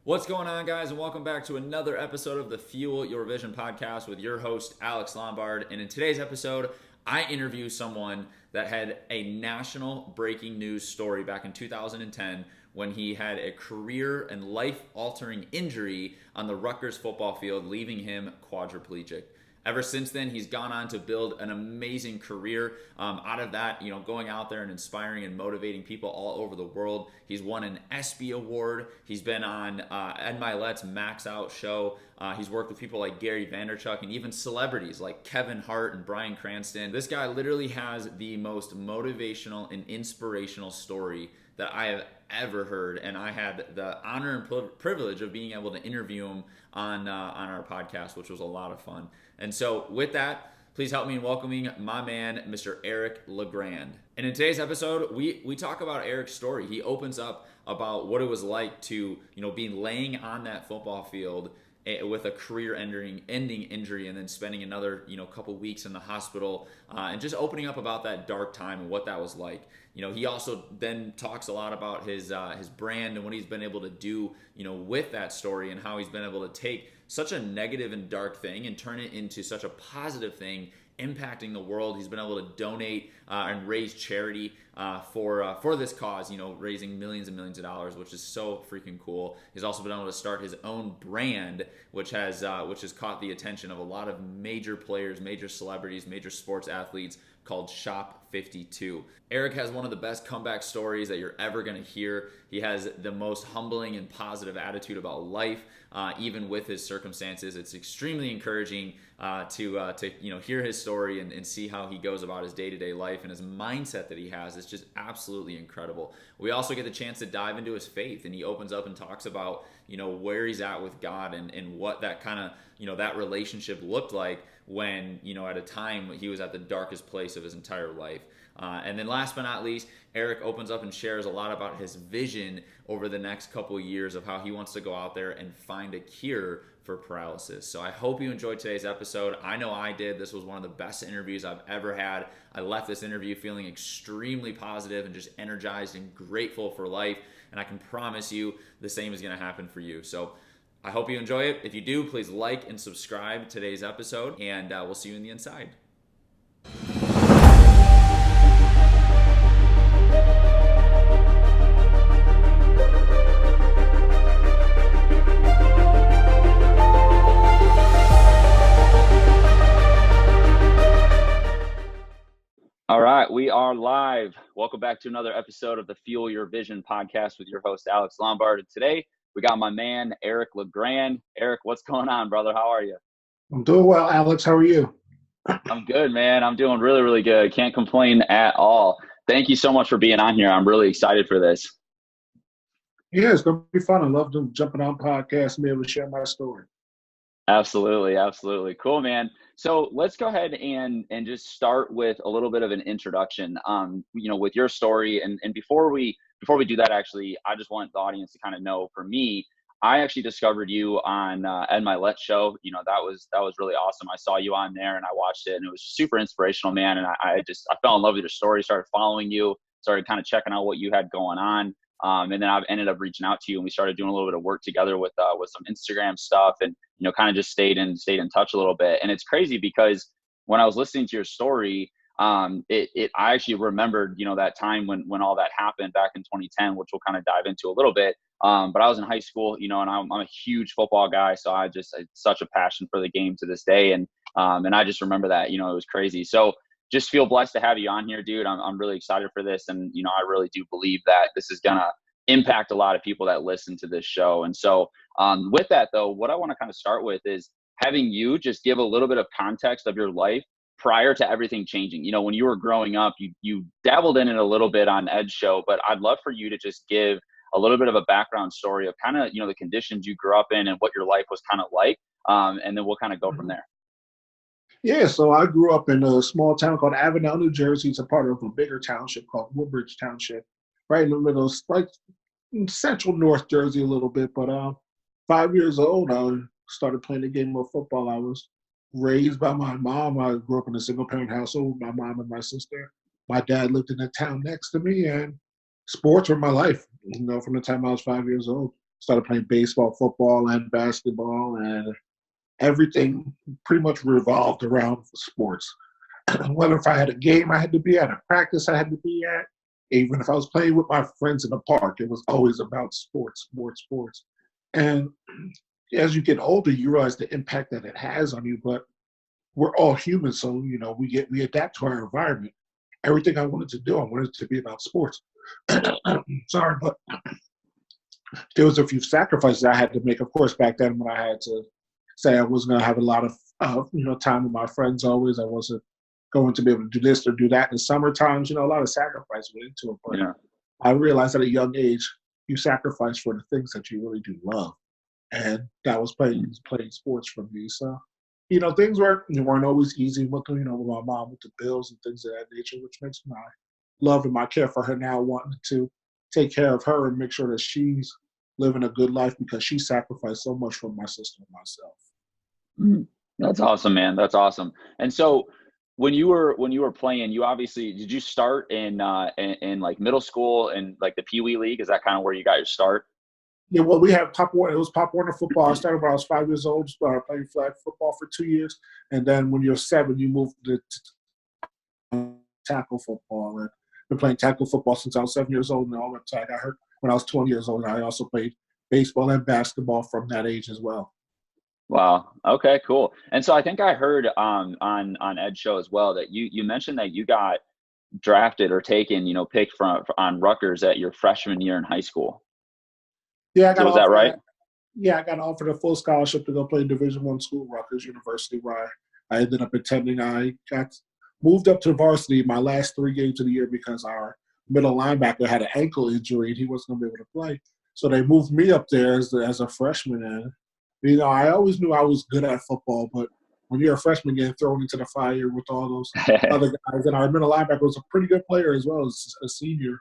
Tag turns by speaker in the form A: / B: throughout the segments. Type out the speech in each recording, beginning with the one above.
A: What's going on, guys, and welcome back to another episode of the Fuel Your Vision podcast with your host, Alex Lombard. And in today's episode, I interview someone that had a national breaking news story back in 2010 when he had a career and life-altering injury on the Rutgers football field, leaving him quadriplegic. Ever since then, he's gone on to build an amazing career out of that, going out there and inspiring and motivating people all over the world. He's won an ESPY award. He's been on Mylett's MAXOUT show. He's worked with people like Gary Vaynerchuk and even celebrities like Kevin Hart and Bryan Cranston. This guy literally has the most motivational and inspirational story that I have ever heard, and I had the honor and privilege of being able to interview him on our podcast, which was a lot of fun. And so with that, please help me in welcoming my man, Mr. Eric LeGrand. And in today's episode, we talk about Eric's story. He opens up about what it was like to, being laying on that football field with a career-ending injury, and then spending another, couple weeks in the hospital, and just opening up about that dark time and what that was like. He also then talks a lot about his brand and what he's been able to do, with that story, and how he's been able to take such a negative and dark thing and turn it into such a positive thing, impacting the world. He's been able to donate and raise charity for this cause, raising millions and millions of dollars, which is so freaking cool. He's also been able to start his own brand, which has caught the attention of a lot of major players, major celebrities, major sports athletes, called Shopfiftytwo. Eric has one of the best comeback stories that you're ever going to hear. He has the most humbling and positive attitude about life, even with his circumstances. It's extremely encouraging to hear his story and see how he goes about his day-to-day life, and his mindset that he has is just absolutely incredible. We also get the chance to dive into his faith, and he opens up and talks about where he's at with God and what that kind of that relationship looked like when at a time he was at the darkest place of his entire life. And then last but not least, Eric opens up and shares a lot about his vision over the next couple of years of how he wants to go out there and find a cure for paralysis. So I hope you enjoyed today's episode. I know I did. This was one of the best interviews I've ever had. I left this interview feeling extremely positive and just energized and grateful for life. And I can promise you the same is going to happen for you. So I hope you enjoy it. If you do, please like and subscribe today's episode, and we'll see you in the inside. All right, we are live. Welcome back to another episode of the Fuel Your Vision podcast with your host, Alex Lombard. And today, we got my man, Eric LeGrand. Eric, what's going on, brother? How are you?
B: I'm doing well, Alex. How are you?
A: I'm good, man. I'm doing really, really good. Can't complain at all. Thank you so much for being on here. I'm really excited for this.
B: Yeah, it's going to be fun. I love jumping on podcasts and be able to share my story.
A: Absolutely, absolutely. Cool, man. So let's go ahead and just start with a little bit of an introduction, with your story. And before we do that, actually, I just want the audience to kind of know, for me, I actually discovered you on Mylett show. That was really awesome. I saw you on there and I watched it, and it was super inspirational, man. And I fell in love with your story, started following you, started kind of checking out what you had going on. And then I ended up reaching out to you, and we started doing a little bit of work together with some Instagram stuff, and kind of just stayed in touch a little bit. And it's crazy because when I was listening to your story, I actually remembered that time when all that happened back in 2010, which we'll kind of dive into a little bit. But I was in high school, and I'm a huge football guy, so I had such a passion for the game to this day, and I just remember that it was crazy. So just feel blessed to have you on here, dude. I'm really excited for this. And, I really do believe that this is going to impact a lot of people that listen to this show. And so with that, though, what I want to kind of start with is having you just give a little bit of context of your life prior to everything changing. When you were growing up, you dabbled in it a little bit on Ed's show, but I'd love for you to just give a little bit of a background story of kind of, the conditions you grew up in and what your life was kind of like. And then we'll kind of go from there.
B: Yeah, so I grew up in a small town called Avenel, New Jersey. It's a part of a bigger township called Woodbridge Township, right in the middle, like in central North Jersey a little bit. But 5 years old, I started playing the game of football. I was raised by my mom. I grew up in a single-parent household with my mom and my sister. My dad lived in the town next to me, and sports were my life, from the time I was 5 years old. Started playing baseball, football, and basketball, and everything pretty much revolved around sports. Whether if I had a game I had to be at, a practice I had to be at, even if I was playing with my friends in the park, it was always about sports, sports, sports. And as you get older, you realize the impact that it has on you. But we're all human, so we adapt to our environment. Everything I wanted to do, I wanted it to be about sports. Sorry, but there was a few sacrifices I had to make. Of course, back then when I had to say I wasn't going to have a lot of time with my friends always, I wasn't going to be able to do this or do that. In the summer times, a lot of sacrifice went into it. But I realized at a young age, you sacrifice for the things that you really do love. And that was playing sports for me. So, things weren't always easy with, with my mom with the bills and things of that nature, which makes my love and my care for her now wanting to take care of her and make sure that she's living a good life because she sacrificed so much for my sister and myself.
A: That's awesome, man. That's awesome. And so when you were playing, you obviously, did you start in like middle school and like the Pee Wee League? Is that kind of where you got your start?
B: Yeah, well, we have Pop Warner. It was Pop Warner football. I started when I was 5 years old. Started playing flag football for 2 years, and then when you're 7, you moved to tackle football. And been playing tackle football since I was 7 years old, and all the time I got hurt when I was 20 years old. And I also played baseball and basketball from that age as well.
A: Wow. Okay, cool. And so I think I heard on Ed's show as well that you mentioned that you got drafted or taken, picked on Rutgers at your freshman year in high school.
B: Yeah,
A: was that right?
B: I got offered a full scholarship to go play Division I school, Rutgers University, where I ended up attending. I got moved up to varsity my last 3 games of the year because our middle linebacker had an ankle injury and he wasn't going to be able to play. So they moved me up there as a freshman. And, I always knew I was good at football, but when you're a freshman getting thrown into the fire with all those other guys, and our middle linebacker was a pretty good player as well as a senior.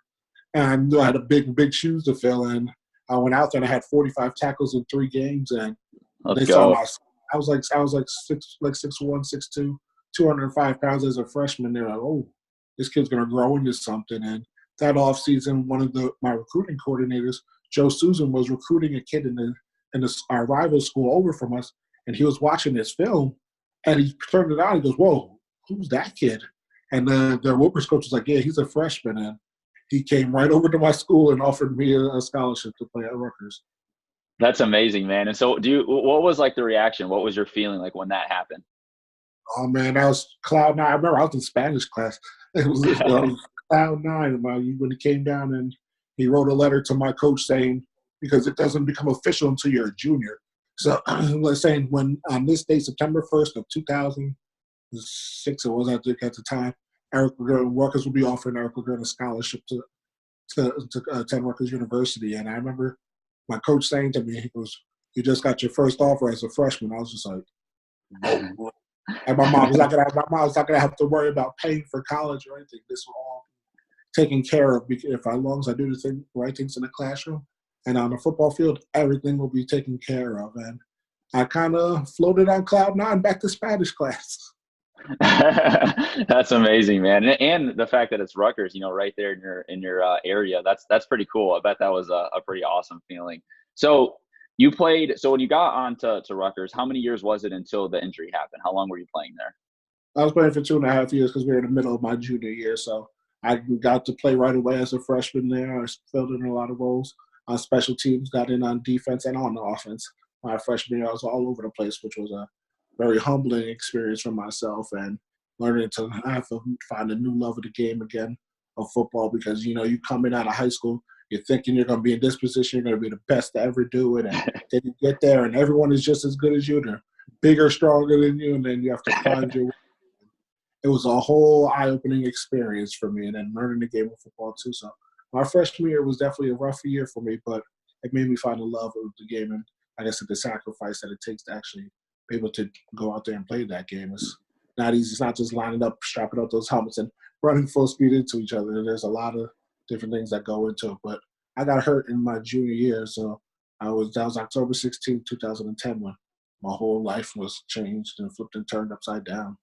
B: And I knew I had a big shoes to fill in. I went out there and I had 45 tackles in 3 games, and they saw I was like 6'1", 6'2", 205 pounds as a freshman. They're like, oh, this kid's gonna grow into something. And that offseason, one of my recruiting coordinators, Joe Susan, was recruiting a kid in our rival school over from us, and he was watching this film, and he turned it on. He goes, "Whoa, who's that kid?" And the Wilbur's coach was like, "Yeah, he's a freshman." And he came right over to my school and offered me a scholarship to play at Rutgers.
A: That's amazing, man. And so what was like the reaction? What was your feeling like when that happened?
B: Oh, man, that was cloud nine. I remember I was in Spanish class. It was cloud nine when he came down and he wrote a letter to my coach saying, because it doesn't become official until you're a junior. So let's say when on this day, September 1st of 2006, it was I think at the time, Eric LeGrand, Rutgers will be offering Eric LeGrand a scholarship to attend Rutgers University. And I remember my coach saying to me, he goes, "You just got your first offer as a freshman." I was just like, "Whoa." And my mom was not gonna have to worry about paying for college or anything. This was all taken care of if as long as I do the right things in the classroom and on the football field, everything will be taken care of. And I kind of floated on cloud nine back to Spanish class.
A: That's amazing, man. And the fact that it's Rutgers, right there in your area, that's pretty cool. I bet that was a pretty awesome feeling. So when you got on to Rutgers, how many years was it until the injury happened? How long were you playing there?
B: I was playing for 2.5 years because we were in the middle of my junior year. So I got to play right away as a freshman there. I filled in a lot of roles on special teams, got in on defense and on the offense. My freshman year, I was all over the place, which was a very humbling experience for myself and learning to have to find a new love of the game again of football because, you coming out of high school, you're thinking you're going to be in this position, you're going to be the best to ever do it, and then you get there and everyone is just as good as you. They're bigger, stronger than you, and then you have to find your way. It was a whole eye-opening experience for me, and then learning the game of football too. So my freshman year was definitely a rough year for me, but it made me find a love of the game and, like I said, the sacrifice that it takes to actually be able to go out there and play that game. It's not easy. It's not just lining up, strapping up those helmets and running full speed into each other. There's a lot of different things that go into it. But I got hurt in my junior year, so that was October 16, 2010 when my whole life was changed and flipped and turned upside down.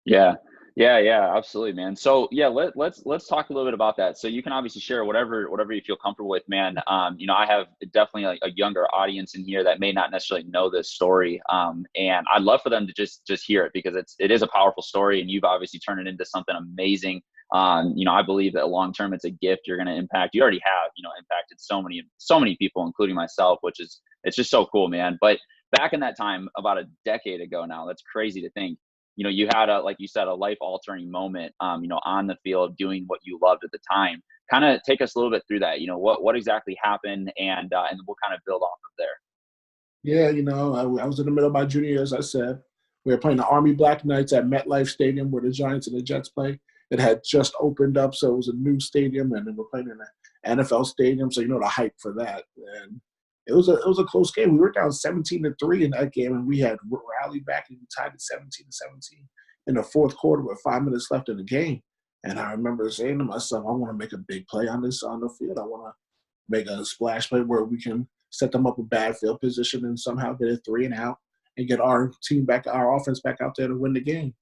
A: Yeah. Yeah, absolutely, man. So yeah, let's talk a little bit about that. So you can obviously share whatever you feel comfortable with, man. I have definitely a younger audience in here that may not necessarily know this story. And I'd love for them to just hear it, because it is a powerful story, and you've obviously turned it into something amazing. I believe that long term it's a gift you're going to impact. You already have, impacted so many people, including myself, which is, it's just so cool, man. But back in that time, about a decade ago now, that's crazy to think. You had like you said, a life altering moment, on the field doing what you loved at the time. Kind of take us a little bit through that. What exactly happened, and we'll kind of build off of there.
B: Yeah, I was in the middle of my junior year, as I said. We were playing the Army Black Knights at MetLife Stadium, where the Giants and the Jets play. It had just opened up, so it was a new stadium, and then we're playing in an NFL stadium, so the hype for that. And it was a close game. We were down 17-3 in that game, and we had rallied back and we tied it 17-17 in the fourth quarter with 5 minutes left in the game. And I remember saying to myself, I want to make a big play on the field. I want to make a splash play where we can set them up a bad field position and somehow get a 3 and out and get our offense back out there to win the game.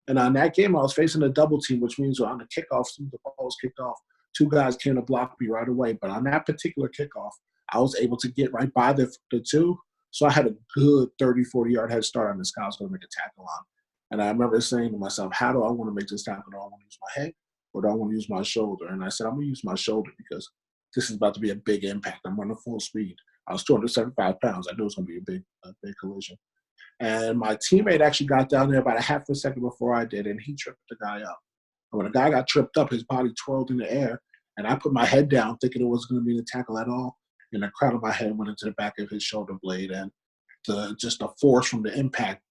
B: And on that game, I was facing a double team, which means on the kickoff, as soon as the ball was kicked off, 2 guys came to block me right away. But on that particular kickoff, I was able to get right by the 2. So I had a good 30, 40-yard head start on this guy I was going to make a tackle on. And I remember saying to myself, how do I want to make this tackle? Do I want to use my head or do I want to use my shoulder? And I said, I'm going to use my shoulder because this is about to be a big impact. I'm running full speed. I was 275 pounds. I knew it was going to be a big collision. And my teammate actually got down there about a half a second before I did, and he tripped the guy up. And when the guy got tripped up, his body twirled in the air, and I put my head down thinking it wasn't going to be a tackle at all. And the crown of my head went into the back of his shoulder blade, and the force from the impact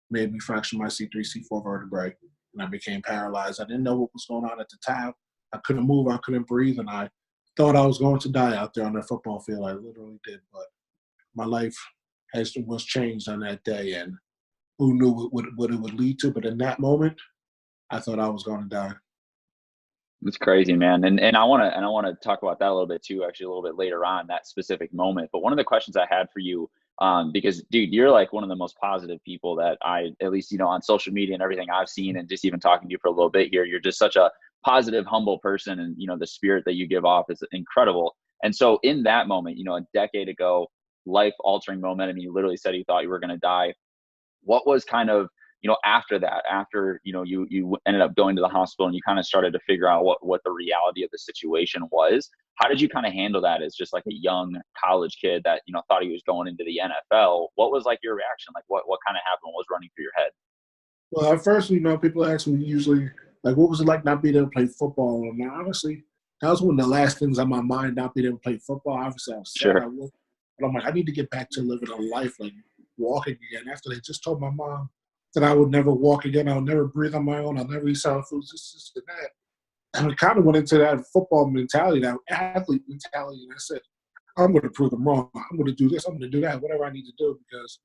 B: made me fracture my C3, C4 vertebrae, and I became paralyzed. I didn't know what was going on at the time. I couldn't move. I couldn't breathe, and I thought I was going to die out there on that football field. I literally did, but my life was changed on that day, and who knew what it would lead to. But in that moment, I thought I was going to die.
A: It's crazy, man. And I want to talk about that a little bit too, actually a little bit later on, that specific moment. But one of the questions I had for you, because dude, you're like one of the most positive people that I, at least, on social media and everything I've seen, and just even talking to you for a little bit here, you're just such a positive, humble person. And, the spirit that you give off is incredible. And so in that moment, a decade ago, life altering moment, I mean, you literally said you thought you were going to die. What was kind of, after that, you ended up going to the hospital and you kind of started to figure out what the reality of the situation was. How did you kind of handle that as just like a young college kid that, thought he was going into the NFL? What was like your reaction? Like what kind of happened? What was running through your head?
B: Well, at first, people ask me usually, like, what was it like not being able to play football? And honestly, that was one of the last things on my mind, not being able to play football. Obviously, I was sad.
A: Sure.
B: I was, but I'm like, I need to get back to living a life, like walking again. After they just told my mom that I would never walk again, I'll never breathe on my own, I'll never eat solid foods, this and that. And I kind of went into that football mentality, that athlete mentality, and I said, I'm going to prove them wrong. I'm going to do this, I'm going to do that, whatever I need to do, because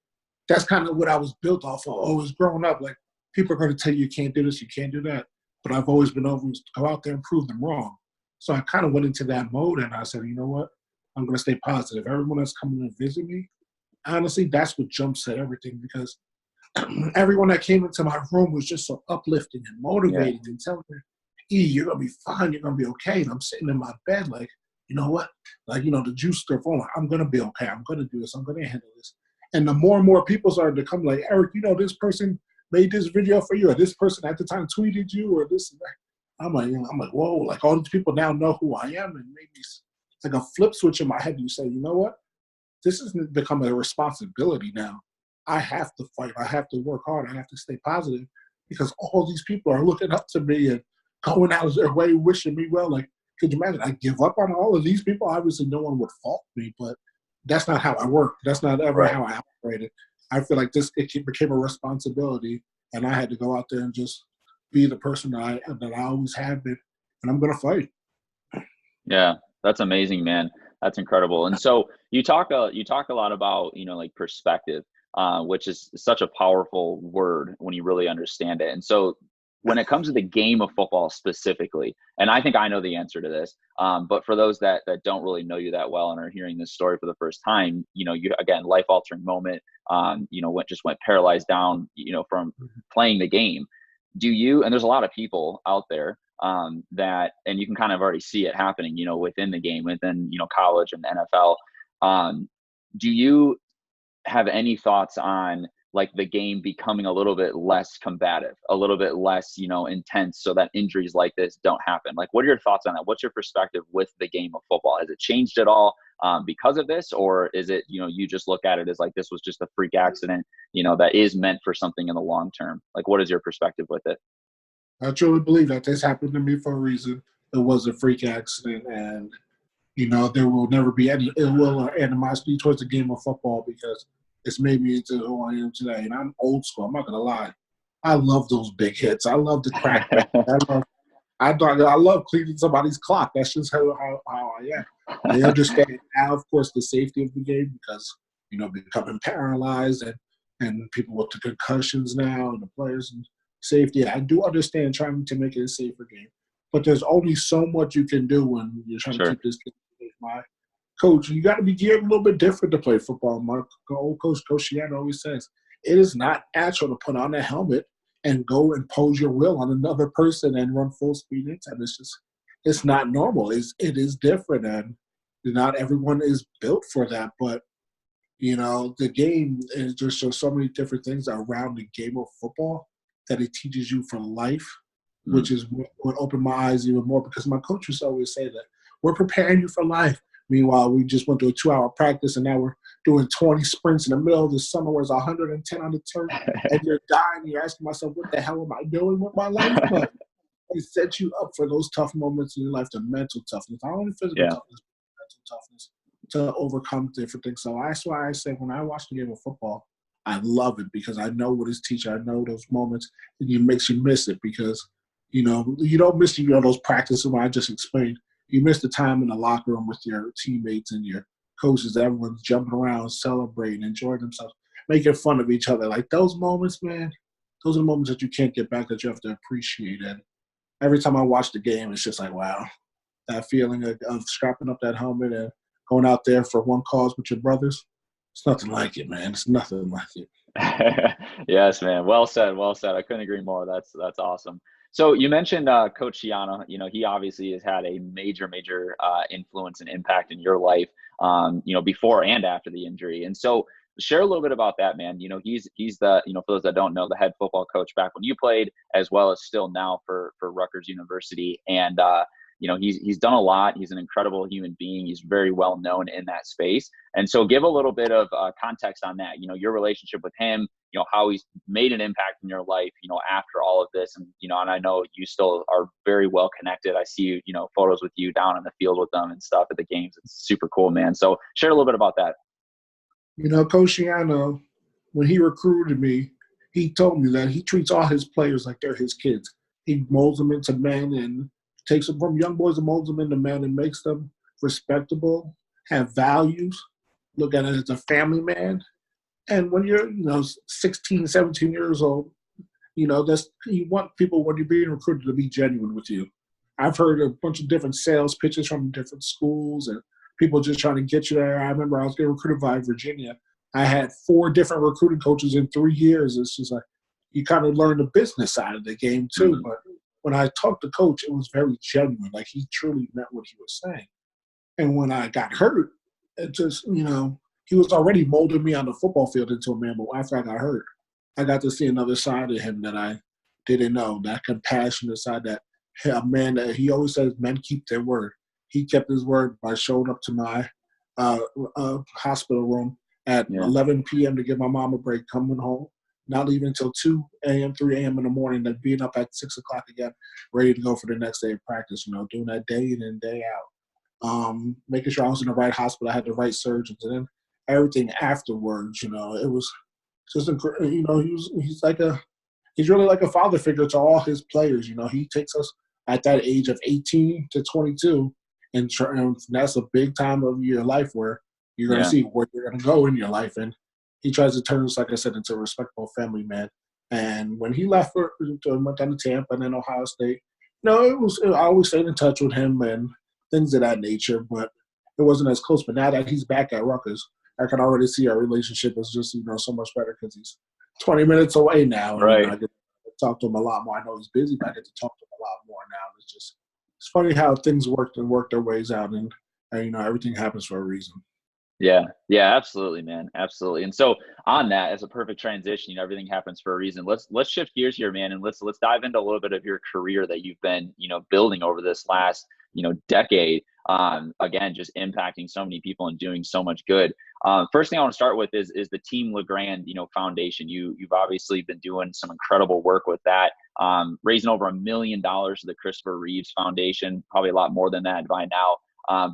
B: that's kind of what I was built off of. Always growing up, like, people are going to tell you can't do this, you can't do that. But I've always been able to go out there and prove them wrong. So I kind of went into that mode, and I said, you know what? I'm going to stay positive. Everyone that's coming to visit me, honestly, that's what jumpset everything, because everyone that came into my room was just so uplifting and motivating and telling me, E, you're going to be fine. You're going to be okay. And I'm sitting in my bed like, you know what? Like, the juice still flowing. I'm going to be okay. I'm going to do this. I'm going to handle this. And the more and more people started to come like, Eric, this person made this video for you, or this person at the time tweeted you, or this and that. I'm like, whoa, like all these people now know who I am. And maybe it's like a flip switch in my head. You say, you know what? This has become a responsibility now. I have to fight. I have to work hard. I have to stay positive, because all these people are looking up to me and going out of their way, wishing me well. Like, could you imagine? I give up on all of these people. Obviously, no one would fault me, but that's not how I work. That's not ever how I operated. I feel like it became a responsibility, and I had to go out there and just be the person that I always have been, and I'm going to fight.
A: Yeah, that's amazing, man. That's incredible. And so you talk a lot about, like perspective, which is such a powerful word when you really understand it. And so when it comes to the game of football specifically, and I think I know the answer to this, but for those that don't really know you that well and are hearing this story for the first time, you again, life altering moment, went paralyzed down, from playing the game.
C: do you, and there's a lot of people out there that, and you can kind of already see it happening, you know, within the game, within, you know, college and NFL. Do you have any thoughts on like the game becoming a little bit less combative, a little bit less, you know, intense, so that injuries like this don't happen? Like, what are your thoughts on that? What's your perspective with the game of football? Has it changed at all because of this? Or is it, you know, you just look at it as like, this was just a freak accident, you know, that is meant for something in the long term? Like, what is your perspective with it?
B: I truly believe that this happened to me for a reason. It was a freak accident, and you know there will never be any ill will or animosity towards the game of football because it's made me into who I am today. And I'm old school. I'm not gonna lie. I love those big hits. I love the crackback. I love cleaning somebody's clock. That's just how I am. I understand now, of course, the safety of the game because, you know, becoming paralyzed and people with the concussions now and the players and safety. I do understand trying to make it a safer game. But there's only so much you can do when you're trying to keep this game safe. My coach, you got to be geared a little bit different to play football. My old coach, Coach Shiano, always says, it is not natural to put on a helmet and go impose your will on another person and run full speed into it. It's not normal. It is different, and not everyone is built for that. But, you know, the game is just so many different things around the game of football that it teaches you for life, which is what opened my eyes even more, because my coach used to always say that we're preparing you for life. Meanwhile, we just went to a 2-hour practice, and now we're doing 20 sprints in the middle of the summer where it's 110 on the turf, and you're dying. You're asking myself, what the hell am I doing with my life? But it sets you up for those tough moments in your life, the mental toughness, not only physical toughness, but mental toughness to overcome different things. So that's why I say when I watch the game of football, I love it because I know what it's teaching. I know those moments, and it makes you miss it because, you know, you don't miss, you know, those practices when I just explained. You miss the time in the locker room with your teammates and your coaches. Everyone's jumping around, celebrating, enjoying themselves, making fun of each other. Like those moments, man, those are the moments that you can't get back, that you have to appreciate. And every time I watch the game, it's just like, wow, that feeling of strapping up that helmet and going out there for one cause with your brothers. It's nothing like it, man. It's nothing like it.
C: Yes, man. Well said. Well said. I couldn't agree more. That's awesome. So you mentioned Coach Shiano. You know, he obviously has had a major influence and impact in your life, you know, before and after the injury. And so share a little bit about that, man. You know, he's the, you know, for those that don't know, the head football coach back when you played, as well as still now for Rutgers University. And, you know, he's done a lot. He's an incredible human being. He's very well known in that space. And so give a little bit of context on that, you know, your relationship with him, you know, how he's made an impact in your life, you know, after all of this. And, you know, and I know you still are very well connected. I see, you know, photos with you down in the field with them and stuff at the games. It's super cool, man. So share a little bit about that.
B: You know, Coach Shiano, when he recruited me, he told me that he treats all his players like they're his kids. He molds them into men and takes them from young boys and molds them into men and makes them respectable, have values, look at it as a family man. And when you're, you know, 16, 17 years old, you know, you want people, when you're being recruited, to be genuine with you. I've heard a bunch of different sales pitches from different schools and people just trying to get you there. I remember I was getting recruited by Virginia. I had 4 different recruiting coaches in 3 years. It's just like you kind of learn the business side of the game too. Mm-hmm. But when I talked to Coach, it was very genuine. Like he truly meant what he was saying. And when I got hurt, it just, you know, he was already molding me on the football field into a man. But after I got hurt, I got to see another side of him that I didn't know, that compassionate side, that a man that he always says men keep their word. He kept his word by showing up to my hospital room at 11 p.m. to give my mom a break, coming home, not leaving until 2 a.m., 3 a.m. in the morning, then being up at 6 o'clock again, ready to go for the next day of practice, you know, doing that day in and day out. Making sure I was in the right hospital, I had the right surgeons, and then everything afterwards, you know, it was just, you know, he's really like a father figure to all his players. You know, he takes us at that age of 18 to 22, and that's a big time of your life where you're going to see where you're going to go in your life. And he tries to turn us, like I said, into a respectable family man. And when he left, went down to Tampa and then Ohio State, I always stayed in touch with him and things of that nature, but it wasn't as close. But now that he's back at Rutgers, I can already see our relationship is just, you know, so much better because he's 20 minutes away now.
C: Right.
B: And I get to talk to him a lot more. I know he's busy, but I get to talk to him a lot more now. It's funny how things work their ways out, and everything happens for a reason.
C: Yeah, absolutely, man. Absolutely. And so on that, as a perfect transition, everything happens for a reason. Let's shift gears here, man, and let's dive into a little bit of your career that you've been, building over this last, decade. Again, just impacting so many people and doing so much good. First thing I want to start with is the Team LeGrand, Foundation. You've obviously been doing some incredible work with that, raising over $1 million to the Christopher Reeves Foundation, probably a lot more than that by now.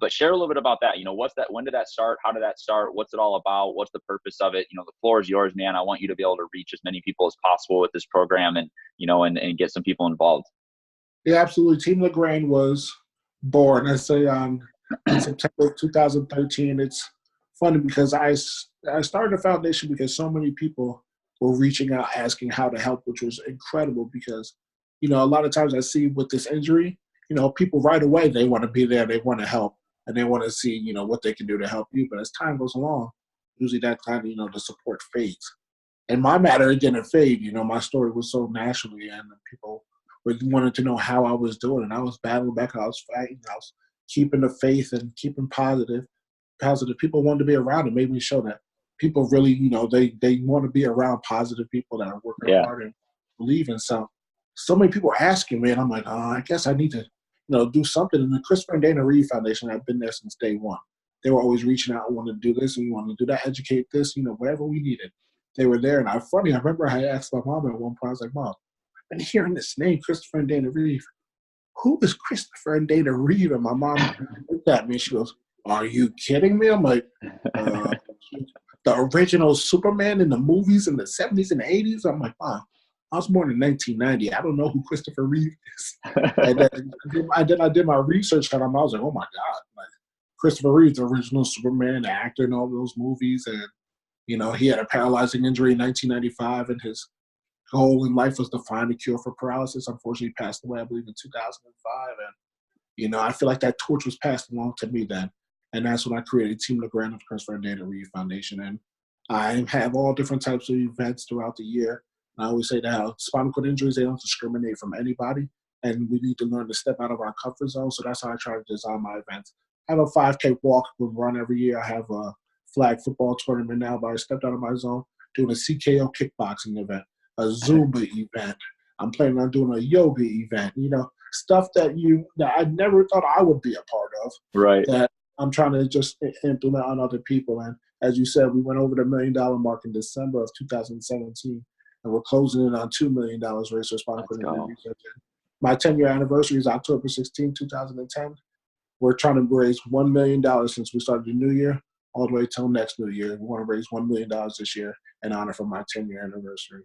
C: But share a little bit about that. What's that? When did that start? How did that start? What's it all about? What's the purpose of it? The floor is yours, man. I want you to be able to reach as many people as possible with this program, and and get some people involved.
B: Yeah, absolutely. Team LeGrand was born, I say, in September 2013. It's funny because I started the foundation because so many people were reaching out asking how to help, which was incredible because, a lot of times I see with this injury, people right away, they want to be there, they want to help, and they want to see, what they can do to help you. But as time goes along, usually that time, the support fades. And my matter, it didn't fade. My story was so naturally, and people wanted to know how I was doing. And I was battling back, I was fighting, I was keeping the faith and keeping positive. People wanted to be around. It made me show that people really, they want to be around positive people that are working hard and believe in something. So many people are asking me, and I'm like, I guess I need to, do something. And the Christopher and Dana Reeve Foundation, I've been there since day one. They were always reaching out, want to do this, and we want to do that, educate this, whatever we needed. They were there. And I remember I asked my mom at one point, I was like, Mom, I've been hearing this name, Christopher and Dana Reeve. Who is Christopher and Dana Reeve? And my mom looked at me, she goes, are you kidding me? I'm like, the original Superman in the movies in the 70s and 80s? I'm like, Mom, I was born in 1990. I don't know who Christopher Reeve is. And then I did my research on him. I was like, oh my God. Like, Christopher Reeve, the original Superman, the actor in all those movies. And, he had a paralyzing injury in 1995, and his goal in life was to find a cure for paralysis. Unfortunately, he passed away, I believe, in 2005. And, I feel like that torch was passed along to me then. And that's when I created Team LeGrand of Christopher and Dana Reeve Foundation. And I have all different types of events throughout the year. I always say that spinal cord injuries, they don't discriminate from anybody, and we need to learn to step out of our comfort zone. So that's how I try to design my events. I have a 5K walk and run every year. I have a flag football tournament now, but I stepped out of my zone doing a CKO kickboxing event, a Zumba event. I'm planning on doing a yoga event, stuff that I never thought I would be a part of.
C: Right.
B: That I'm trying to just implement on other people. And as you said, we went over the $1 million mark in December of 2017. And we're closing in on $2 million raised for spinal cord injury research. My 10-year anniversary is October 16, 2010. We're trying to raise $1 million since we started the new year, all the way till next new year. We want to raise $1 million this year in honor for my 10-year anniversary.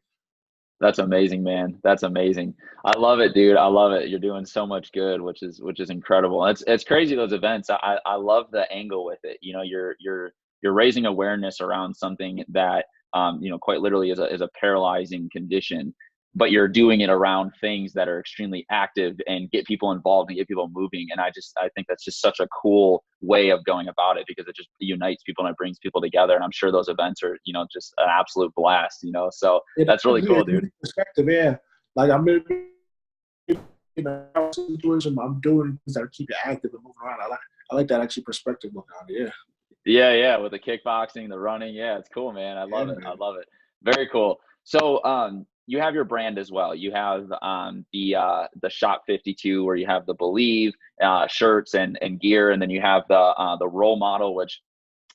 C: That's amazing, man. That's amazing. I love it, dude. I love it. You're doing so much good, which is incredible. It's crazy, those events. I love the angle with it. You're raising awareness around something that quite literally is a paralyzing condition, but you're doing it around things that are extremely active and get people involved and get people moving. And I think that's just such a cool way of going about it, because it just unites people and it brings people together. And I'm sure those events are, just an absolute blast, so that's really cool, dude.
B: Perspective, yeah. Like I'm in a situation, I'm doing things that keep you active and moving around. I like that actually perspective looking on it, yeah.
C: Yeah, with the kickboxing, the running. Yeah, it's cool, man. I love it. I love it. Very cool. So you have your brand as well. You have the Shopfiftytwo, where you have the Believe shirts and gear, and then you have the role model, which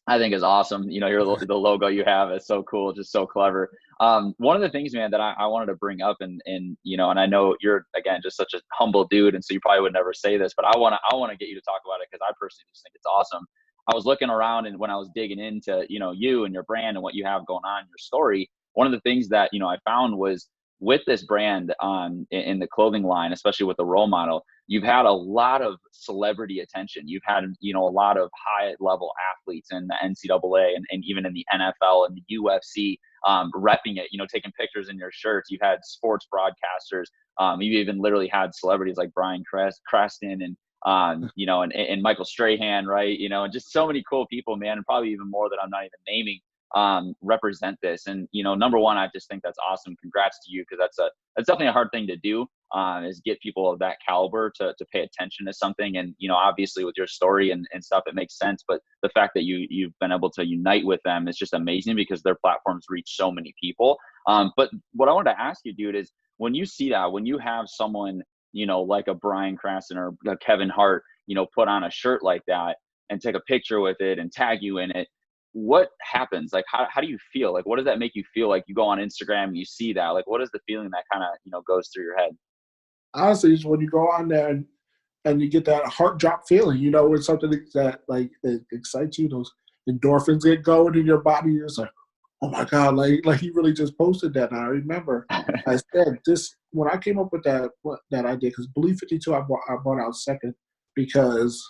C: I think is awesome. The logo you have is so cool, just so clever. One of the things, man, that I wanted to bring up, and I know you're, again, just such a humble dude, and so you probably would never say this, but I want to get you to talk about it, because I personally just think it's awesome. I was looking around, and when I was digging into, you and your brand and what you have going on in your story, one of the things that, I found was with this brand in the clothing line, especially with the role model, you've had a lot of celebrity attention. You've had, a lot of high level athletes in the NCAA and even in the NFL and the UFC, repping it, taking pictures in your shirts. You've had sports broadcasters. You've even literally had celebrities like Bryan, Cranston, and and Michael Strahan, right? And just so many cool people, man, and probably even more that I'm not even naming. represent this. And, number one, I just think that's awesome. Congrats to you, because that's definitely a hard thing to do, is get people of that caliber to pay attention to something. And, obviously with your story and stuff, it makes sense. But the fact that you've been able to unite with them is just amazing, because their platforms reach so many people. But what I wanted to ask you, dude, is when you see that, when you have someone, like a Bryan Cranston or a Kevin Hart, put on a shirt like that and take a picture with it and tag you in it, what happens? Like, how do you feel? Like, what does that make you feel? Like, you go on Instagram and you see that, like, what is the feeling that kind of, goes through your head?
B: Honestly, it's when you go on there and you get that heart drop feeling, when something that like it excites you, those endorphins get going in your body. You're just like, oh my God, like he really just posted that. And I remember I said this when I came up with that idea, because Believe52 I brought out second, because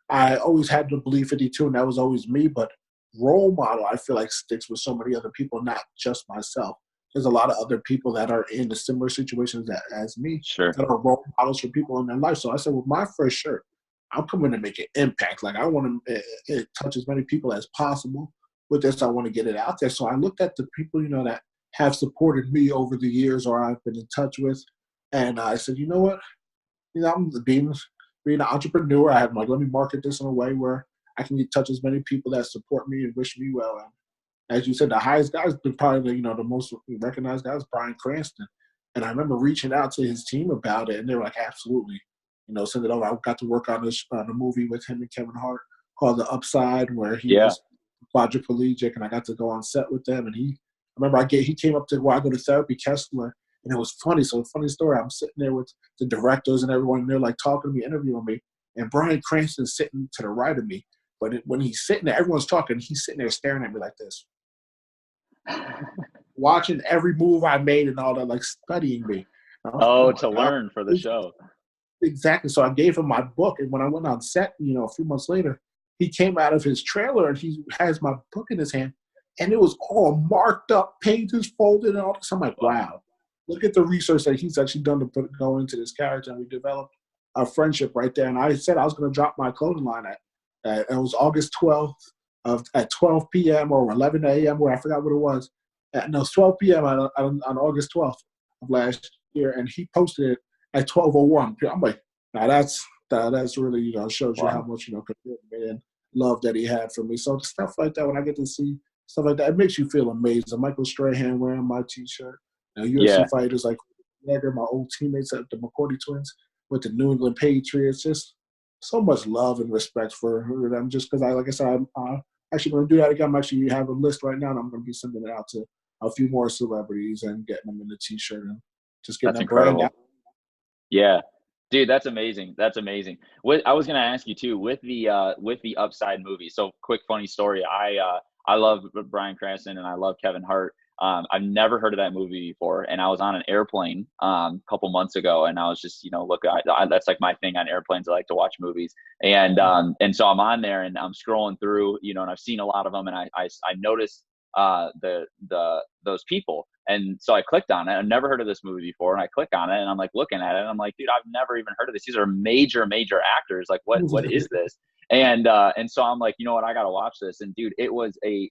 B: I always had to believe 52 and that was always me. But role model, I feel like, sticks with so many other people, not just myself. There's a lot of other people that are in the similar situations as me,
C: Sure,
B: that are role models for people in their life. So I said, with my first shirt, I'm coming to make an impact. Like, I want to touch as many people as possible with this. I want to get it out there. So I looked at the people, that have supported me over the years or I've been in touch with, and I said, you know what? I'm being an entrepreneur. I had like, let me market this in a way where I can touch as many people that support me and wish me well. And as you said, the highest guy has been probably the most recognized guy is Bryan Cranston. And I remember reaching out to his team about it, and they were like, absolutely, send it over. I got to work on a movie with him and Kevin Hart called The Upside, where he was quadriplegic, and I got to go on set with them. And I remember he came up to where I go to therapy, Kessler, and it was funny. So, funny story, I'm sitting there with the directors and everyone, and they're like talking to me, interviewing me, and Bryan Cranston's sitting to the right of me. But when he's sitting there, everyone's talking, he's sitting there staring at me like this, watching every move I made and all that, like studying me.
C: To learn for the show.
B: Exactly. So I gave him my book, and when I went on set, a few months later, he came out of his trailer and he has my book in his hand, and it was all marked up, pages folded, and all this. I'm like, wow, look at the research that he's actually done to go into this character, and we developed a friendship right there. And I said I was going to drop my clothing line it was August 12th at 12 p.m. or 11 a.m. where I forgot what it was. It was 12 p.m. on August 12th of last year, and he posted it at 12:01. I'm like, now that's really shows you how much commitment and love that he had for me. So stuff like that, when I get to see stuff like that, it makes you feel amazing. Michael Strahan wearing my T-shirt, UFC fighters like Jagger, my old teammates at the McCourty Twins with the New England Patriots, just so much love and respect for them. Just because like I said, I'm actually going to do that again. I'm actually have a list right now, and I'm going to be sending it out to a few more celebrities and getting them in the T-shirt and just getting that brand out.
C: Yeah, dude, that's amazing. That's amazing. I was going to ask you too, with the Upside movie. So, quick funny story. I love Bryan Cranston and I love Kevin Hart. I've never heard of that movie before, and I was on an airplane a couple months ago, and I was just look, that's like my thing on airplanes. I like to watch movies, and so I'm on there and I'm scrolling through, and I've seen a lot of them, and I noticed those people, and so I clicked on it. I've never heard of this movie before, and I click on it, and I'm like looking at it, and I'm like, dude, I've never even heard of this. These are major actors. Like, what is this? And so I'm like, you know what, I gotta watch this. And dude, it was a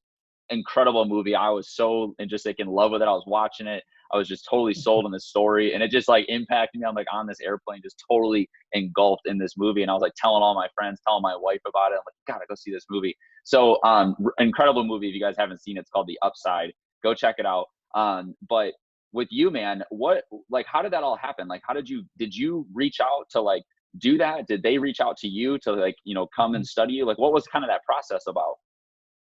C: incredible movie. I was so just like in love with it. I was watching it. I was just totally sold on the story, and it just like impacted me. I'm like on this airplane, just totally engulfed in this movie. And I was like telling all my friends, telling my wife about it. I'm like, gotta go see this movie. So incredible movie. If you guys haven't seen it, it's called The Upside. Go check it out. But with you, man, how did that all happen? Like, did you reach out to like do that? Did they reach out to you to like, come and study you? Like, what was kind of that process about?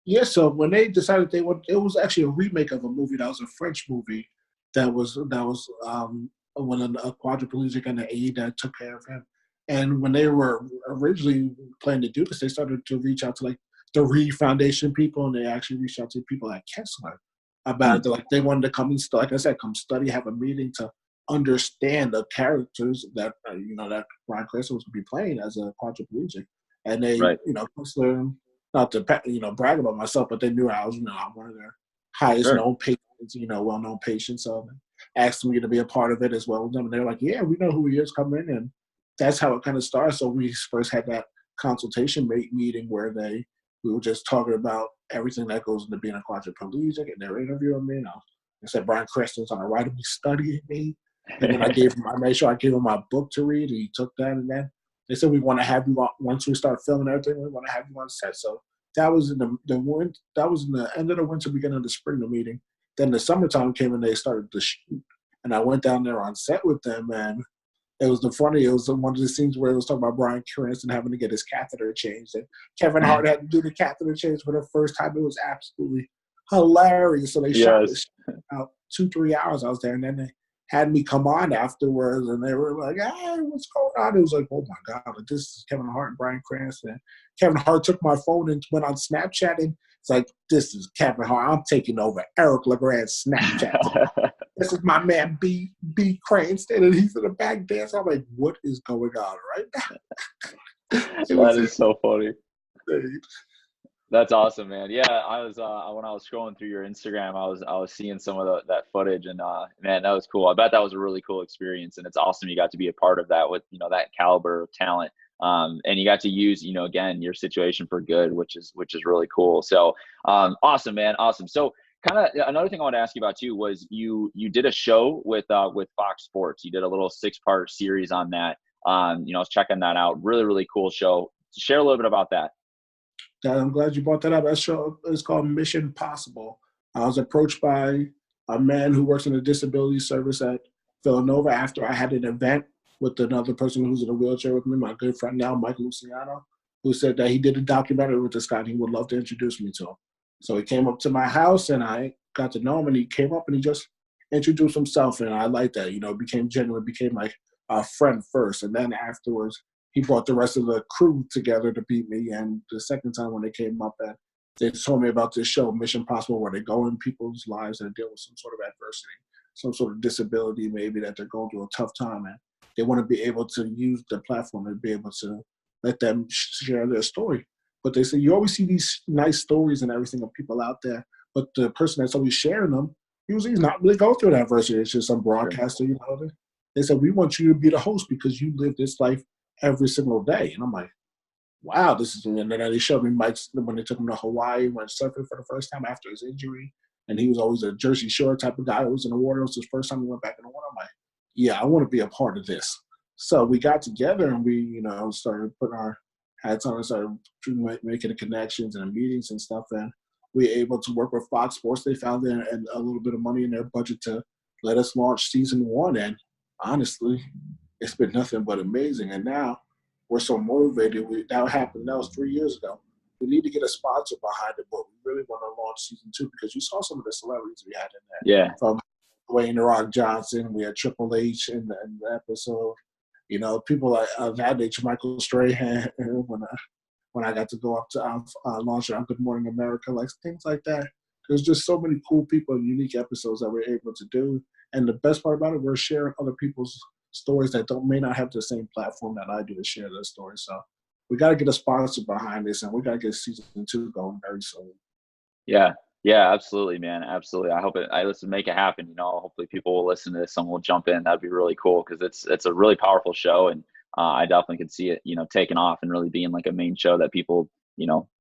B: Yeah, so when they decided it was actually a remake of a movie that was a French movie that was when a quadriplegic and an aide that took care of him. And when they were originally planning to do this, they started to reach out to like the Reed Foundation people, and they actually reached out to people at Kessler about it. Like they wanted to come and like I said, come study, have a meeting to understand the characters that that Bryan Cranston was going to be playing as a quadriplegic. And they, Kessler, not to brag about myself, but they knew I was I'm one of their highest known patients, well-known patients. So asked me to be a part of it as well with them, and they're like, yeah, we know who he is, come in. And that's how it kind of started. So we first had that consultation meeting where we were just talking about everything that goes into being a quadriplegic, and they were interviewing me. And I said, Bryan Cranston's on the right of me studying me. And then I made sure I gave him my book to read, and he took that. And then they said, we want to have you on, once we start filming everything, we want to have you on set. So that was in that was in the end of the winter, beginning of the spring, the meeting. Then the summertime came and they started to shoot. And I went down there on set with them, and it was one of the scenes where it was talking about Bryan Cranston having to get his catheter changed. And Kevin Hart had to do the catheter change for the first time. It was absolutely hilarious. So they shot this about 2-3 hours I was there, and then they had me come on afterwards, and they were like, hey, what's going on? It was like, oh my God, like, this is Kevin Hart and Bryan Cranston. Kevin Hart took my phone and went on Snapchat, and it's like, this is Kevin Hart. I'm taking over Eric LeGrand's Snapchat. This is my man, B Cranston, and he's in the back dancing. I'm like, what is going on right now?
C: That is so funny. That's awesome, man. Yeah, I was when I was scrolling through your Instagram, I was seeing some of that footage, and man, that was cool. I bet that was a really cool experience, and it's awesome you got to be a part of that with that caliber of talent, and you got to use again your situation for good, which is really cool. So awesome, man, awesome. So kind of another thing I want to ask you about too was you did a show with Fox Sports. You did a little 6-part series on that. I was checking that out. Really cool show. Share a little bit about that.
B: I'm glad you brought that up. That show is called Mission Possible. I was approached by a man who works in the disability service at Villanova after I had an event with another person who's in a wheelchair with me, my good friend now, Mike Luciano, who said that he did a documentary with this guy and he would love to introduce me to him. So he came up to my house and I got to know him, and he came up and he just introduced himself, and I liked that. It became genuine, became like a friend first, and then afterwards he brought the rest of the crew together to beat me. And the second time when they came up, and they told me about this show, Mission Possible, where they go in people's lives and deal with some sort of adversity, some sort of disability maybe that they're going through a tough time, and they want to be able to use the platform and be able to let them share their story. But they say you always see these nice stories and everything of people out there, but the person that's always sharing them usually is not really going through that adversity. It's just some broadcaster, They said, we want you to be the host because you live this life every single day. And I'm like, wow, this is, and then they showed me Mike when they took him to Hawaii, went surfing for the first time after his injury. And he was always a Jersey Shore type of guy who was in the water. It was his first time he went back in the water. I'm like, yeah, I want to be a part of this. So we got together and we, started putting our hats on and started making the connections and the meetings and stuff. And we were able to work with Fox Sports. They found a little bit of money in their budget to let us launch season 1. And honestly, it's been nothing but amazing. And now we're so motivated. That happened. That was 3 years ago. We need to get a sponsor behind it, but we really want to launch season 2 because you saw some of the celebrities we had in there.
C: Yeah.
B: From Dwayne "The Rock" Johnson, we had Triple H in the episode. People like that nature, Michael Strahan, when I got to go up to launch on Good Morning America, like things like that. There's just so many cool people and unique episodes that we're able to do. And the best part about it, we're sharing other people's stories that may not have the same platform that I do to share their stories. So we got to get a sponsor behind this, and we got to get season 2 going very soon.
C: Yeah, absolutely, man. Absolutely. I hope let's make it happen. Hopefully people will listen to this and will jump in. That'd be really cool because it's a really powerful show, and I definitely could see it, taking off and really being like a main show that people,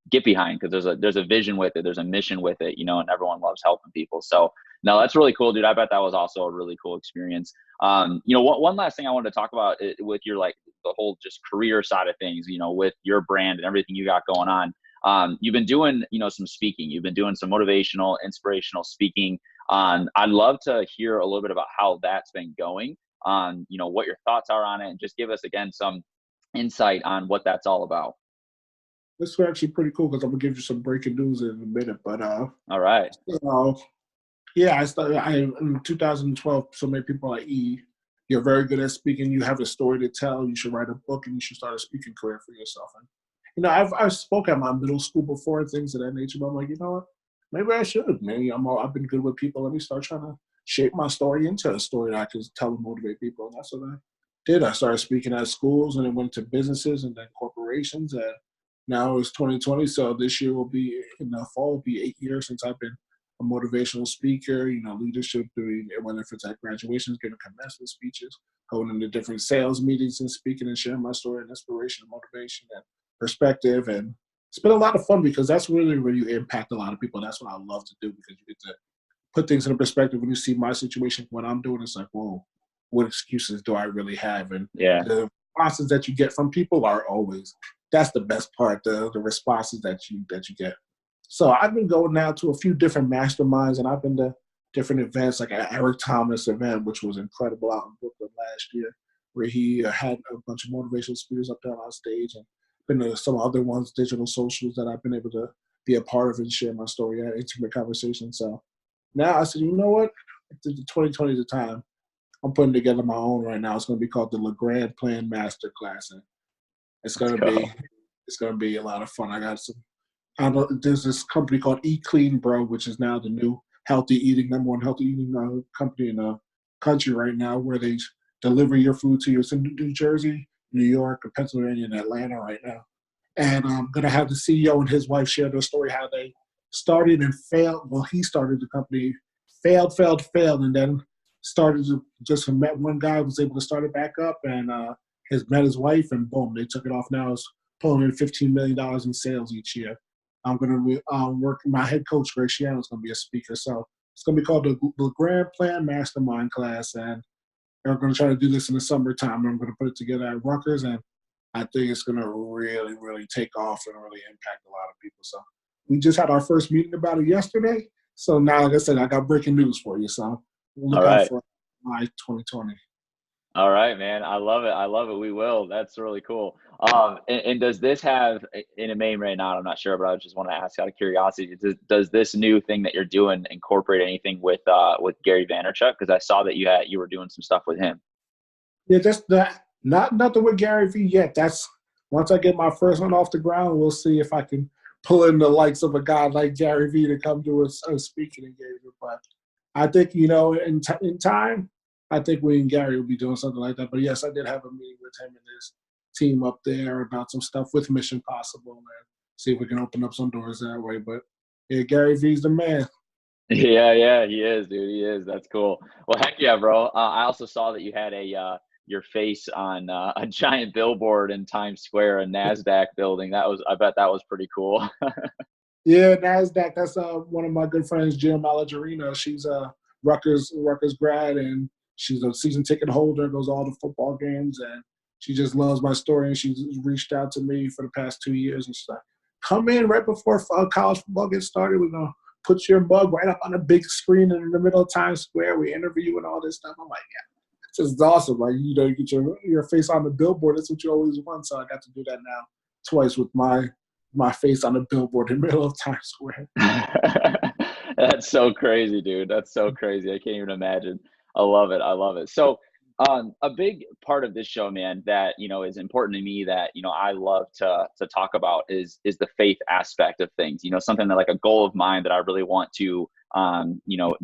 C: get behind because there's a vision with it, there's a mission with it, and everyone loves helping people. So no, that's really cool, dude. I bet that was also a really cool experience. One last thing I wanted to talk about with your the whole just career side of things, with your brand and everything you got going on. You've been doing, some speaking. You've been doing some motivational, inspirational speaking. I'd love to hear a little bit about how that's been going. What your thoughts are on it, and just give us again some insight on what that's all about.
B: This is actually pretty cool because I'm gonna give you some breaking news in a minute. But
C: all right.
B: I started in 2012. So many people are like, you're very good at speaking. You have a story to tell. You should write a book, and you should start a speaking career for yourself. And I've spoke at my middle school before and things of that nature. But I'm like, what? Maybe I should. Maybe I've been good with people. Let me start trying to shape my story into a story that I can tell and motivate people. And that's what I did. I started speaking at schools, and then went to businesses and then corporations. And now it's 2020, so this year will be, in the fall, will be 8 years since I've been a motivational speaker, leadership, doing, whether if it's at graduations, giving commencement speeches, going into different sales meetings and speaking and sharing my story and inspiration and motivation and perspective. And it's been a lot of fun because that's really where you impact a lot of people. That's what I love to do because you get to put things in perspective. When you see my situation, what I'm doing, it's like, whoa, what excuses do I really have? And
C: Yeah.
B: the responses that you get from people are always, that's the best part, the responses that you get. So I've been going now to a few different masterminds, and I've been to different events, like an Eric Thomas event, which was incredible out in Brooklyn last year, where he had a bunch of motivational speakers up there on stage, and been to some other ones, digital socials that I've been able to be a part of and share my story at, intimate conversations. So now I said, you know what? 2020 is the time. I'm putting together my own right now. It's going to be called the LeGrand Plan Masterclass, and it's going to be a lot of fun. There's this company called Eat Clean Bro, which is now the new number one healthy eating company in the country right now, where they deliver your food to you. It's in New Jersey, New York, Pennsylvania, and Atlanta right now. And I'm going to have the CEO and his wife share their story, how they started and failed. Well, he started the company, failed, and then started to just met one guy, was able to start it back up, and has met his wife, and boom, they took it off. Now it's pulling in $15 million in sales each year. I'm going to be working. My head coach, Greg Schiano, is going to be a speaker. So it's going to be called the Grand Plan Mastermind Class, and we're going to try to do this in the summertime. I'm going to put it together at Rutgers, and I think it's going to really, really take off and really impact a lot of people. So we just had our first meeting about it yesterday. So now, like I said, I got breaking news for you. So we'll look out for July 2020.
C: All right, man. I love it. We will. That's really cool. And does this have, in a main right now, I'm not sure, but I just want to ask out of curiosity, does this new thing that you're doing incorporate anything with Gary Vaynerchuk? Because I saw that you were doing some stuff with him.
B: Yeah, just that. Nothing with Gary V yet. That's once I get my first one off the ground, we'll see if I can pull in the likes of a guy like Gary V to come do a speaking engagement. But I think, in time, I think we and Gary will be doing something like that. But yes, I did have a meeting with him and his team up there about some stuff with Mission Possible and see if we can open up some doors that way. But yeah, Gary V's the man.
C: Yeah, he is, dude. He is. That's cool. Well, heck yeah, bro. I also saw that you had your face on a giant billboard in Times Square, a NASDAQ building. I bet that was pretty cool.
B: Yeah, NASDAQ. That's one of my good friends, Jim Malajarino. She's a Rutgers grad, and she's a season ticket holder, goes to all the football games, and she just loves my story. And she's reached out to me for the past 2 years, and she's like, come in right before college football gets started. We're going to put your mug right up on a big screen in the middle of Times Square. We interview you and all this stuff. I'm like, yeah, it's just awesome. Like, you get your face on the billboard. That's what you always want. So I got to do that now twice with my face on the billboard in the middle of Times Square.
C: That's so crazy, dude. That's so crazy. I can't even imagine. I love it. So a big part of this show, man, that, is important to me that, I love to talk about is the faith aspect of things, something that like a goal of mine that I really want to,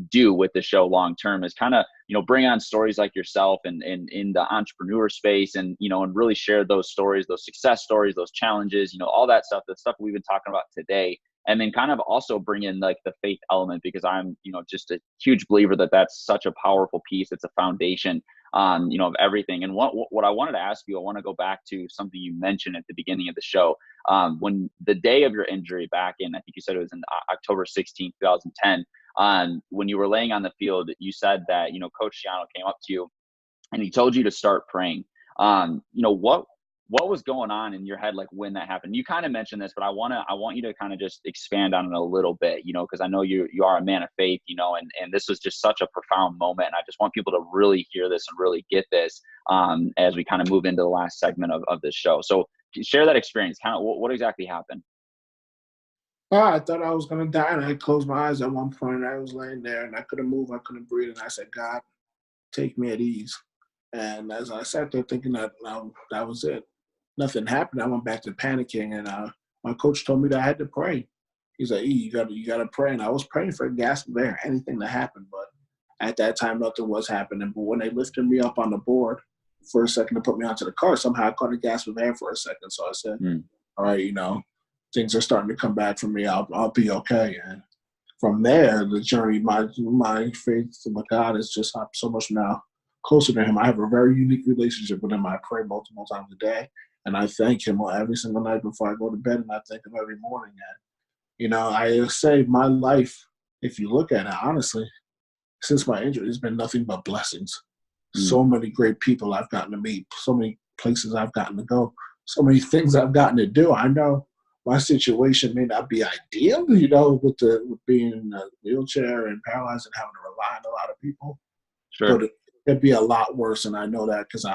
C: do with the show long term is kind of, bring on stories like yourself and in the entrepreneur space and, and really share those stories, those success stories, those challenges, all that stuff, the stuff we've been talking about today. And then kind of also bring in like the faith element, because I'm, just a huge believer that that's such a powerful piece. It's a foundation, of everything. And what I wanted to ask you, I want to go back to something you mentioned at the beginning of the show. When the day of your injury back in, I think you said it was in October 16th, 2010, when you were laying on the field, you said that, Coach Schiano came up to you and he told you to start praying. What was going on in your head, like when that happened? You kind of mentioned this, but I want you to kind of just expand on it a little bit, because I know you are a man of faith, and this was just such a profound moment. And I just want people to really hear this and really get this as we kind of move into the last segment of this show. So share that experience. Kind of what exactly happened?
B: I thought I was going to die, and I closed my eyes at one point, and I was laying there, and I couldn't move, I couldn't breathe, and I said, God, take me at ease. And as I sat there thinking that was it, nothing happened. I went back to panicking, and my coach told me that I had to pray. He's like, you got to pray. And I was praying for a gasp of air, anything to happen. But at that time, nothing was happening. But when they lifted me up on the board for a second to put me onto the car, somehow I caught a gasp of air for a second. So I said, all right, things are starting to come back for me. I'll be okay. And from there, the journey, my faith with God is just so much now closer to him. I have a very unique relationship with him. I pray multiple times a day. And I thank him every single night before I go to bed, and I thank him every morning. And, I say my life, if you look at it, honestly, since my injury, it's been nothing but blessings. So many great people I've gotten to meet, so many places I've gotten to go, so many things I've gotten to do. I know my situation may not be ideal, with being in a wheelchair and paralyzed and having to rely on a lot of people.
C: Sure.
B: But it could be a lot worse, and I know that because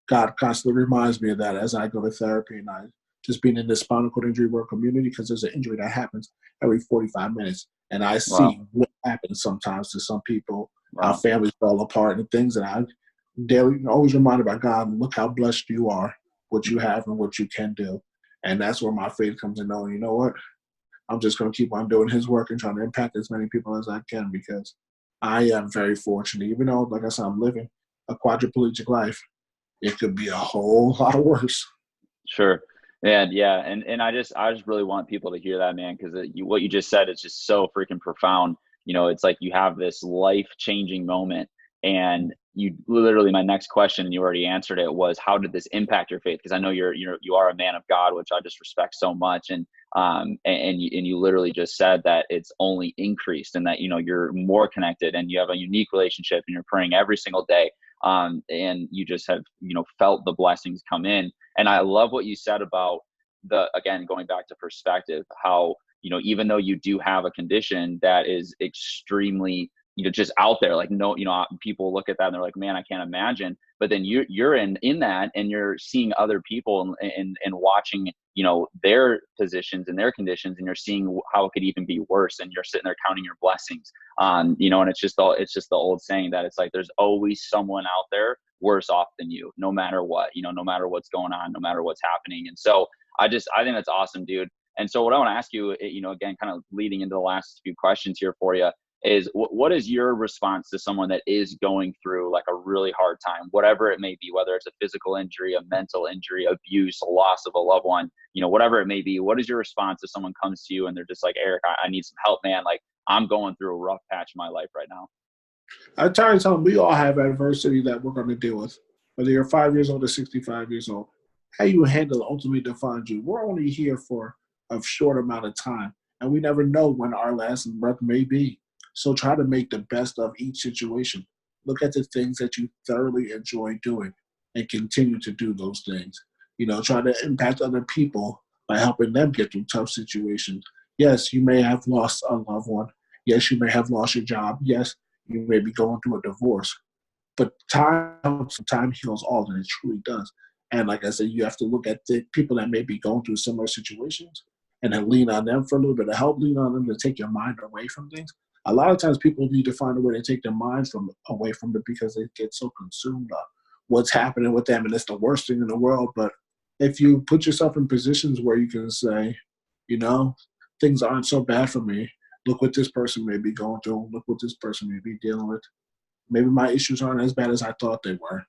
B: God constantly reminds me of that as I go to therapy, and I just being in the spinal cord injury work community, because there's an injury that happens every 45 minutes, and I see what happens sometimes to some people, how families fall apart and things, and I'm daily always reminded by God, look how blessed you are, what you have and what you can do. And that's where my faith comes in, knowing, you know what, I'm just going to keep on doing his work and trying to impact as many people as I can, because I am very fortunate. Even though, like I said, I'm living a quadriplegic life, it could be a whole lot worse.
C: Sure. And yeah. And I just really want people to hear that, man, because what you just said is just so freaking profound. It's like you have this life-changing moment, and you literally, my next question, and you already answered it, was how did this impact your faith? Because I know you are a man of God, which I just respect so much. And you literally just said that it's only increased, and that, you're more connected and you have a unique relationship, and you're praying every single day. And you just have, felt the blessings come in. And I love what you said about again, going back to perspective, how, even though you do have a condition that is extremely, just out there, like, no, people look at that and they're like, man, I can't imagine. But then you're in that, and you're seeing other people and watching, their positions and their conditions, and you're seeing how it could even be worse. And you're sitting there counting your blessings, and it's just the old saying that it's like, there's always someone out there worse off than you, no matter what, no matter what's going on, no matter what's happening. And so I think that's awesome, dude. And so what I want to ask you, again, kind of leading into the last few questions here for you, is what is your response to someone that is going through like a really hard time, whatever it may be, whether it's a physical injury, a mental injury, abuse, a loss of a loved one, whatever it may be? What is your response if someone comes to you and they're just like, Eric, I need some help, man. Like, I'm going through a rough patch in my life right now.
B: I try to tell them we all have adversity that we're going to deal with, whether you're 5 years old or 65 years old. How you handle it ultimately defines you. We're only here for a short amount of time, and we never know when our last breath may be. So try to make the best of each situation. Look at the things that you thoroughly enjoy doing and continue to do those things. Try to impact other people by helping them get through tough situations. Yes, you may have lost a loved one. Yes, you may have lost your job. Yes, you may be going through a divorce. But time heals all, and it truly does. And like I said, you have to look at the people that may be going through similar situations and then lean on them for a little bit of help, lean on them to take your mind away from things. A lot of times people need to find a way to take their minds away from it, because they get so consumed on what's happening with them, and it's the worst thing in the world. But if you put yourself in positions where you can say, things aren't so bad for me. Look what this person may be going through. Look what this person may be dealing with. Maybe my issues aren't as bad as I thought they were.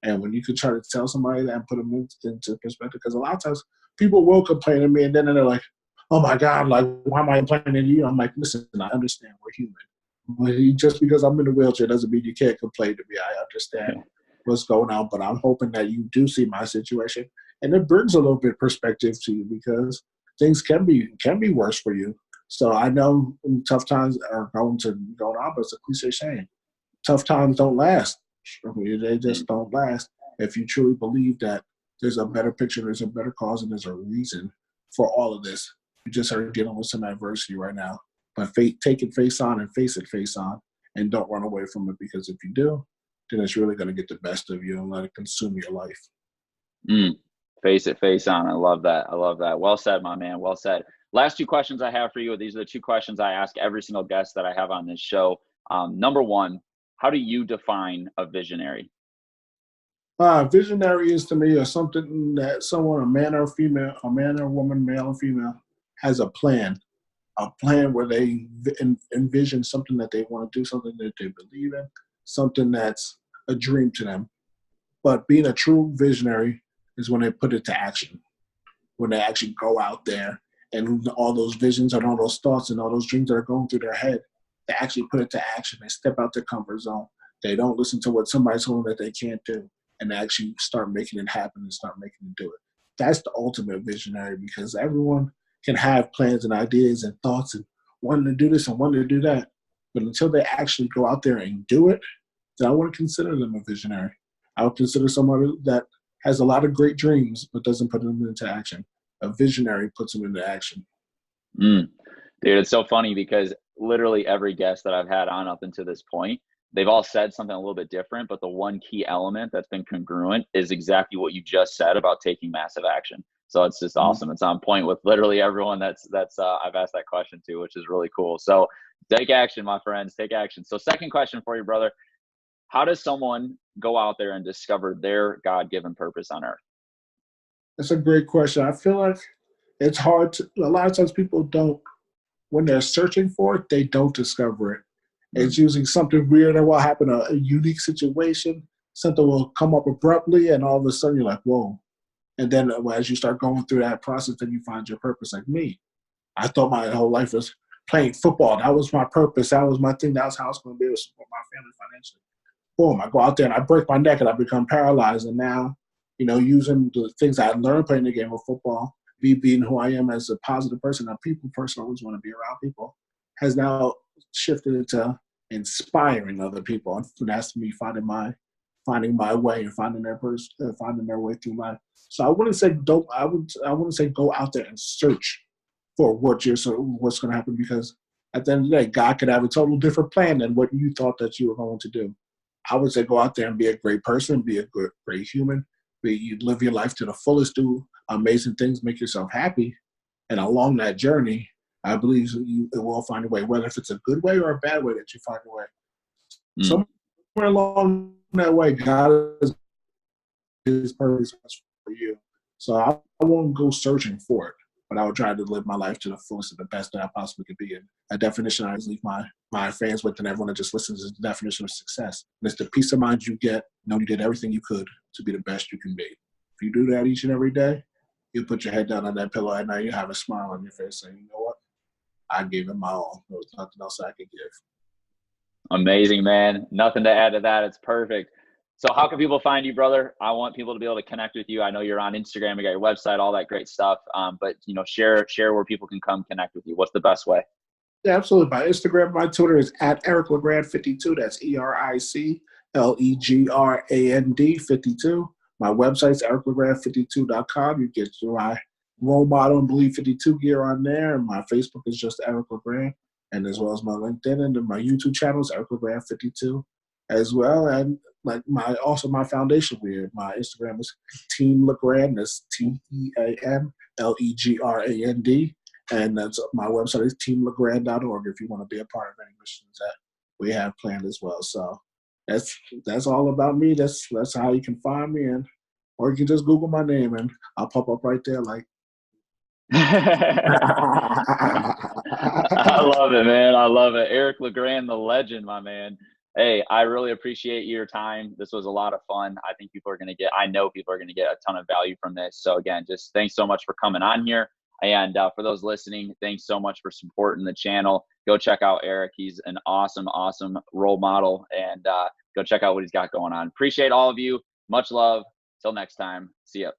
B: And when you could try to tell somebody that and put them into perspective, because a lot of times people will complain to me, and then they're like, oh my God, like, why am I complaining to you? I'm like, listen, I understand, we're human. Just because I'm in a wheelchair doesn't mean you can't complain to me. I understand what's going on, but I'm hoping that you do see my situation, and it brings a little bit of perspective to you, because things can be worse for you. So I know tough times are going on, but it's a cliche saying. Tough times don't last. They just don't last. If you truly believe that there's a better picture, there's a better cause, and there's a reason for all of this. You just are dealing with some adversity right now. But take it face on and face it face on, and don't run away from it, because if you do, then it's really going to get the best of you and let it consume your life.
C: Face it face on. I love that. Well said, my man. Well said. Last two questions I have for you. These are the two questions I ask every single guest that I have on this show. Number one, how do you define a visionary?
B: Visionary is, to me, something that someone, a man or woman, male or female, has a plan where they envision something that they want to do, something that they believe in, something that's a dream to them. But being a true visionary is when they put it to action, when they actually go out there and all those visions and all those thoughts and all those dreams that are going through their head, they actually put it to action. They step out their comfort zone. They don't listen to what somebody's telling them that they can't do, and they actually start making it happen and start making it do it. that's the ultimate visionary, because everyone can have plans and ideas and thoughts and wanting to do this and wanting to do that. But until they actually go out there and do it, then I wouldn't consider them a visionary. I would consider someone that has a lot of great dreams but doesn't put them into action. A visionary puts them into action.
C: Dude, it's so funny because literally every guest that I've had on up until this point, they've all said something a little bit different, but the one key element that's been congruent is exactly what you just said about taking massive action. So it's just awesome. It's on point with literally everyone that's I've asked that question to, which is really cool. So take action, my friends, take action. So second question for you, brother. How does someone go out there and discover their God-given purpose on earth?
B: That's a great question. I feel like it's hard to, a lot of times people don't, when they're searching for it, they don't discover it. It's usually something weird that will happen, a unique situation, something will come up abruptly, and all of a sudden you're like, whoa. And then as you start going through that process, then you find your purpose. Like me, I thought my whole life was playing football. That was my purpose. That was my thing. That was how I was going to be able to support my family financially. Boom, I go out there and I break my neck and I become paralyzed. And now, using the things I learned playing the game of football, being who I am as a positive person, a people person, I always want to be around people, has now shifted into inspiring other people. And that's me finding my way and finding their way through life. So I wouldn't say go out there and search for what's going to happen, because at the end of the day, God could have a total different plan than what you thought that you were going to do. I would say go out there and be a great person, be a great human, you live your life to the fullest, do amazing things, make yourself happy, and along that journey, I believe it will find a way, whether if it's a good way or a bad way, that you find a way. Somewhere along that way, God is His purpose for you. So I won't go searching for it, but I would try to live my life to the fullest and the best that I possibly could be. And a definition I always leave my fans with, and everyone that just listens, is the definition of success. And it's the peace of mind you get, you did everything you could to be the best you can be. If you do that each and every day, you put your head down on that pillow at night, you have a smile on your face saying, you know what? I gave it my all. There was nothing else I could give.
C: Amazing, man. Nothing to add to that. It's perfect. So how can people find you, brother? I want people to be able to connect with you. I know you're on Instagram, you got your website, all that great stuff. But share where people can come connect with you. What's the best way?
B: Yeah, absolutely. My Instagram, my Twitter is at Eric LeGrand52. That's EricLegrand 52. My website's ericlegrand52.com. You get my role model and Believe 52 gear on there. And my Facebook is just Eric LeGrand, and as well as my LinkedIn, and then my YouTube channel is Eric LeGrand 52 as well. And like my foundation weird. My Instagram is Team LeGrand. That's TeamLegrand. And that's my website is teamlegrand.org if you want to be a part of any missions that we have planned as well. So that's all about me. That's how you can find me, or you can just Google my name and I'll pop up right there. Like,
C: I love it, man. I love it. Eric LeGrand, the legend, my man. Hey, I really appreciate your time. This was a lot of fun. I know people are going to get a ton of value from this. So again, just thanks so much for coming on here. And for those listening, thanks so much for supporting the channel. Go check out Eric. He's an awesome, awesome role model. And go check out what he's got going on. Appreciate all of you. Much love. Till next time. See ya.